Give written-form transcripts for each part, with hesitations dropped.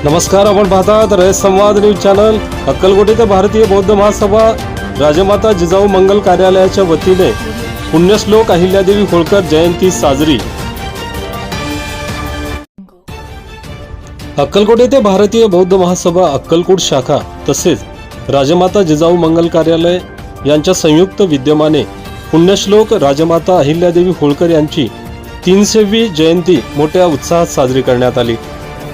नमस्कार, आपण पाहतात रयत संवाद न्यूज चॅनल। अक्कलकोट येथे भारतीय बौद्ध महासभा राजमाता जिजाऊ मंगल कार्यालयाच्या वतीने पुण्यश्लोक अहिल्यादेवी होळकर जयंती साजरी। अक्कलकोट येथे भारतीय बौद्ध महासभा अक्कलकोट शाखा तसेच राजमाता जिजाऊ मंगल कार्यालय यांच्या संयुक्त विद्यमाने पुण्यश्लोक राजमाता अहिल्यादेवी होळकर यांची 300वी जयंती मोठ्या उत्साहात साजरी करण्यात आली।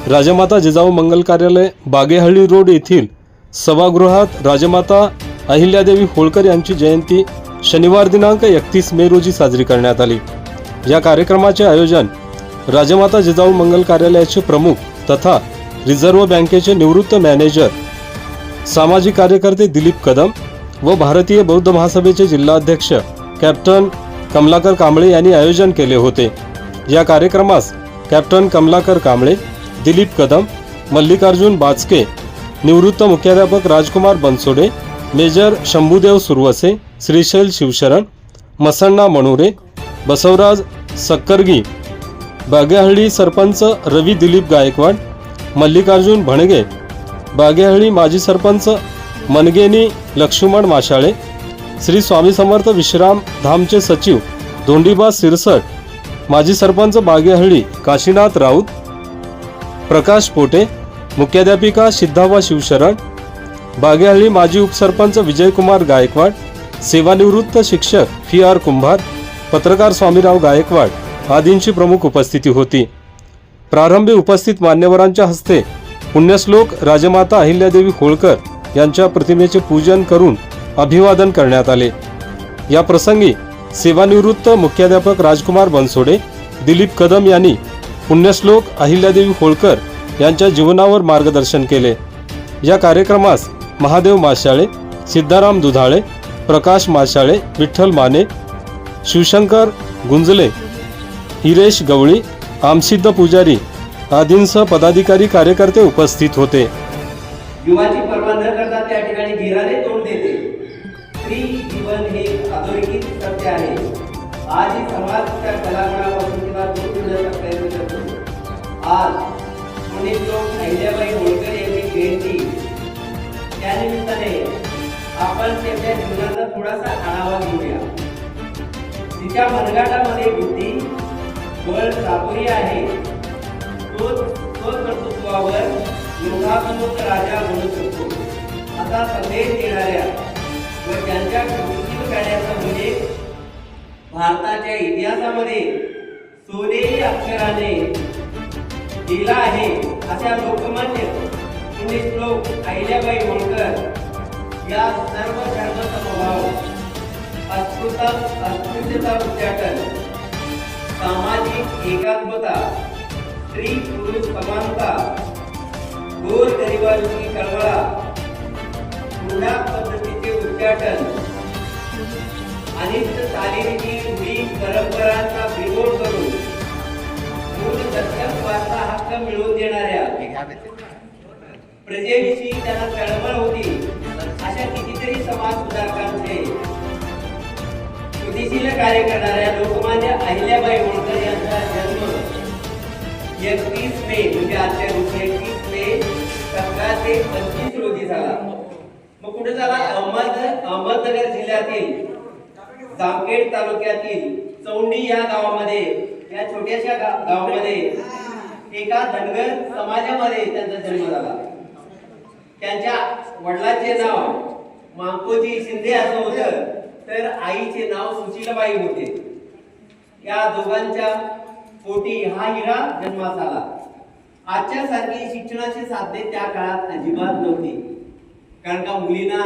राजमाता जिजाऊ मंगल कार्यालय बागेहळ्ळी रोड येथील सभागृहात राजमाता अहिल्यादेवी होळकर यांची जयंती शनिवार दिनांक 31 मे रोजी साजरी करण्यात आली। या कार्यक्रमाचे आयोजन राजमाता जिजाऊ मंगल कार्यालयाचे प्रमुख तथा रिझर्व्ह बँकेचे निवृत्त मॅनेजर सामाजिक कार्यकर्ते दिलीप कदम व भारतीय बौद्ध महासभेचे जिल्हाध्यक्ष कॅप्टन कमलाकर कांबळे यांनी आयोजन केले होते। या कार्यक्रमास कॅप्टन कमलाकर कांबळे, दिलीप कदम, मल्लिकार्जुन बाचके, निवृत्त मुख्याध्यापक राजकुमार बनसोडे, मेजर शंभूदेव सुरवसे, श्रीशैल शिवशरण, मसण्णा मणुरे, बसवराज सक्करगी, बागेहळ्ळी सरपंच रवी दिलीप गायकवाड, मल्लिकार्जुन भणगे, बागेहळ्ळी माजी सरपंच मनगेनी लक्ष्मण माशाळे, श्री स्वामी समर्थ विश्राम धामचे सचिव धोंडीबा सिरसट, माजी सरपंच बागेहळ्ळी काशीनाथ राऊत, प्रकाश पोटे, मुख्याध्यापिका सिद्धाबा शिवशरण, बागेहळ्ळी माजी उपसरपंच विजयकुमार गायकवाड, सेवानिवृत्त शिक्षक FR कुंभार, पत्रकार स्वामीराव गायकवाड आदींची प्रमुख उपस्थिती होती। प्रारंभी उपस्थित मान्यवरांच्या हस्ते पुण्यश्लोक राजमाता अहिल्यादेवी होळकर यांच्या प्रतिमेचे पूजन करून अभिवादन करण्यात आले। या प्रसंगी सेवानिवृत्त मुख्याध्यापक राजकुमार बनसोडे, दिलीप कदम यांनी पुण्यश्लोक अहिल्यादेवी होळकर यांच्या जीवनावर मार्गदर्शन केले। या कार्यक्रमास महादेव माशाळे, सिद्धाराम दुधाळे, प्रकाश माशाळे, विठ्ठल माने, शिवशंकर गुंजले, हिरेश गवळी, आमसिद्ध पुजारी आदींसह पदाधिकारी कार्यकर्ते उपस्थित होते। जीवाची पर्वा न करता त्या ठिकाणी धीराने तोंड देते। स्त्री जीवन हे अधोरेखित सत्य आहे। आजही समाजाच्या कलागुणापासून तिला दूर ठेवण्याचा प्रयत्न करतो। आज पुण्यश्लोक अहिल्याबाई होळकर यांची जयंती, त्यानिमित्ताने आपण त्यांच्या जीवनाचा थोडासा आढावा घेऊया। तिच्या मनगटामध्ये बुद्धी बळ चातुर्य आहे। तो कर्तृत्वावर योगात्मक राजा बनू शकतो असा संदेश देणाऱ्या व त्यांच्या कृतीशील कार्याचा उल्लेख भारताच्या इतिहासामध्ये सोनेरी अक्षराने दिला आहे। अशा लोकमान्य पुण्यश्लोक अहिल्याबाई होळकर या सर्व धर्म समभाव, अस्पृश्यता उच्चाटन, सामाजिक एकात्मता, स्त्री पुरुष समानता, गोर गरिबांची कळवळा, जुन्या पद्धतीचे उच्चाटन, अनिष्ट चालीरीती रूढी परंपरांचा बिमोड करून मूळ दत्तक वारसा हक्क मिळवून देणाऱ्या प्रजेविषयी त्यांना तळमळ होती अशा कितीतरी समाज सुधारकांचे कृतीशील कार्य करणाऱ्या लोकमान्य अहिल्याबाई होळकर यांचा जन्म 31 मे म्हणजे आजच्या दिवशी 31 मे 1725 रोजी झाला। मग कुठे झाला? अहमदनगर जिल्ह्यातील जामखेड तालुक्यातील चौंडी या गावामध्ये, या छोट्याशा गावामध्ये एका धनगर समाजामध्ये त्यांचा जन्म झाला। त्यांच्या वडिलांचे नाव मांकोजी शिंदे असं होतं, तर आईचे नाव सुशीलाबाई होते। या दोघांच्या पोटी हा हिरा जन्मास आला। आजच्या सारखी शिक्षणाची साधने त्या काळात अजिबात नव्हती, कारण का मुलींना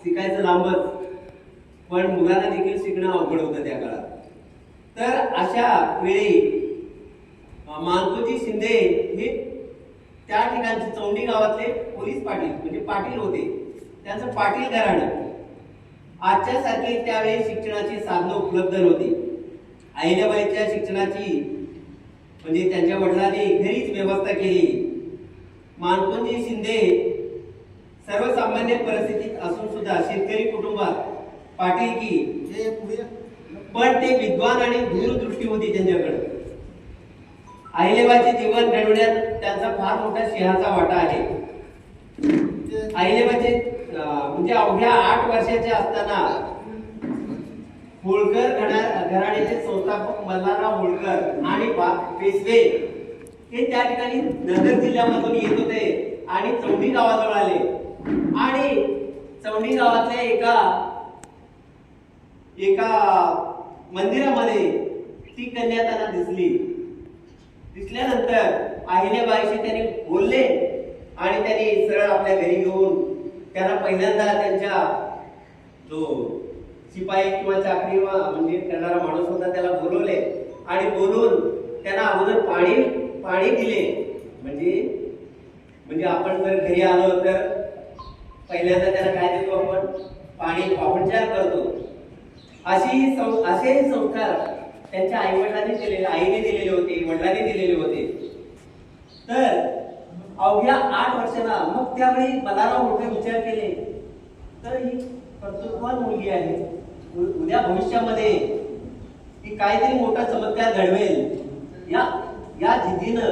शिकायचं लांबच, पण मुलांना देखील शिकणं अवघड होतं त्या काळात। तर अशा वेळी मांकोजी शिंदे हे त्या ठिकाणचे चौंडी गावातले पोलीस पाटील म्हणजे पाटील होते। त्यांचं पाटील घराणं। आजच्या सारखी त्यावेळी शिक्षणाची साधनं उपलब्ध नव्हती। अहिल्याबाईच्या शिक्षणाची म्हणजे त्यांच्या वडिलांनी घरीच व्यवस्था केली। मांकोजी शिंदे सर्वसामान्य परिस्थितीत असून सुद्धा शेतकरी कुटुंबात पाटील की, पण ते विद्वान आणि दूरदृष्टी होती त्यांच्याकडे। अहिल्याबाईचे जीवन घडवण्यात त्यांचा फार मोठा सिंहाचा वाटा आहे. अहिल्याबाईचे म्हणजे अवघ्या 8 वर्षाचे असताना होळकर घराण्याचे संस्थापक मल्हारराव होळकर आणि पेशवे हे त्या ठिकाणी नगर जिल्ह्यामधून येत होते आणि चौंडी गावाजवळ आले आणि चौंडी गावातल्या एका मंदिरामध्ये ती कन्या त्यांना दिसल्यानंतर अहिल्याबाईशी त्यांनी बोलले आणि त्यांनी सरळ आपल्या घरी घेऊन त्यांना पहिल्यांदा त्यांच्या जो शिपाई किंवा चाकरी म्हणजे करणारा माणूस होता त्याला बोलवले आणि बोलून त्यांना अगोदर पाणी दिले. म्हणजे आपण जर घरी आलो तर पहिल्यांदा त्याला काय देतो आपण? पाणी पाहुणचार करतो. असे संस्कार त्यांच्या आईने दिलेले होते, वडिलांनी दिलेले होते. तर अवघ्या 8 वर्षांना मग त्यावेळी मल्हारराव होळकर विचार केले तर ही कर्तृत्ववान मुलगी आहे, उद्या भविष्यामध्ये ही काहीतरी मोठा चमत्कार घडवेल. या जिद्दीनं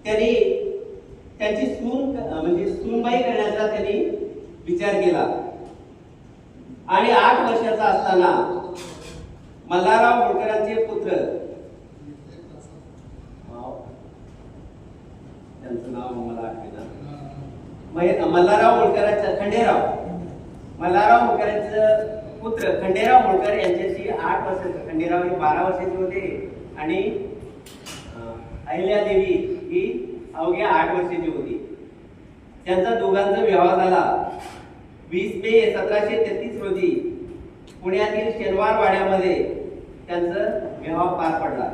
त्यांनी त्यांची सूनबाई करण्याचा त्यांनी विचार केला आणि 8 वर्षाचा असताना मल्हारराव होळकरांचे पुत्र, त्यांचं नाव मला आठवेना, मल्हारराव होळकरांचे पुत्र खंडेराव होळकर यांच्याशी 8 वर्षाचे, खंडेराव हे 12 वर्षाचे होते आणि अहिल्यादेवी ही अवघ्या 8 वर्षाची होती. त्यांचा दोघांचा विवाह झाला 20 मे 1733 रोजी पुण्यातील शनिवार वाड्यामध्ये त्यांचा विवाह पार पडला.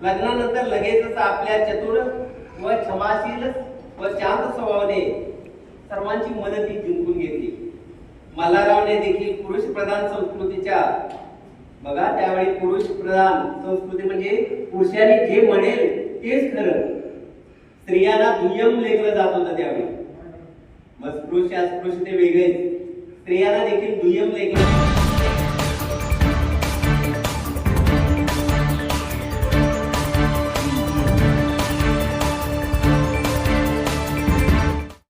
लग्नानंतर लगेचच आपल्या चतुर व क्षमाशील व शांत स्वभावाने सर्वांची मदती जिंकून घेतली. मल्हाररावने देखील पुरुष प्रधान संस्कृतीच्या, बघा त्यावेळी पुरुष प्रधान संस्कृती म्हणजे पुरुषांनी जे म्हणेल तेच खरं, स्त्रियांना दुय्यम लेखलं जात होतं त्यावेळी. मग स्पृश्य अस्पृश्य ते वेगळेच, स्त्रियांना देखील दुय्यम लेखलं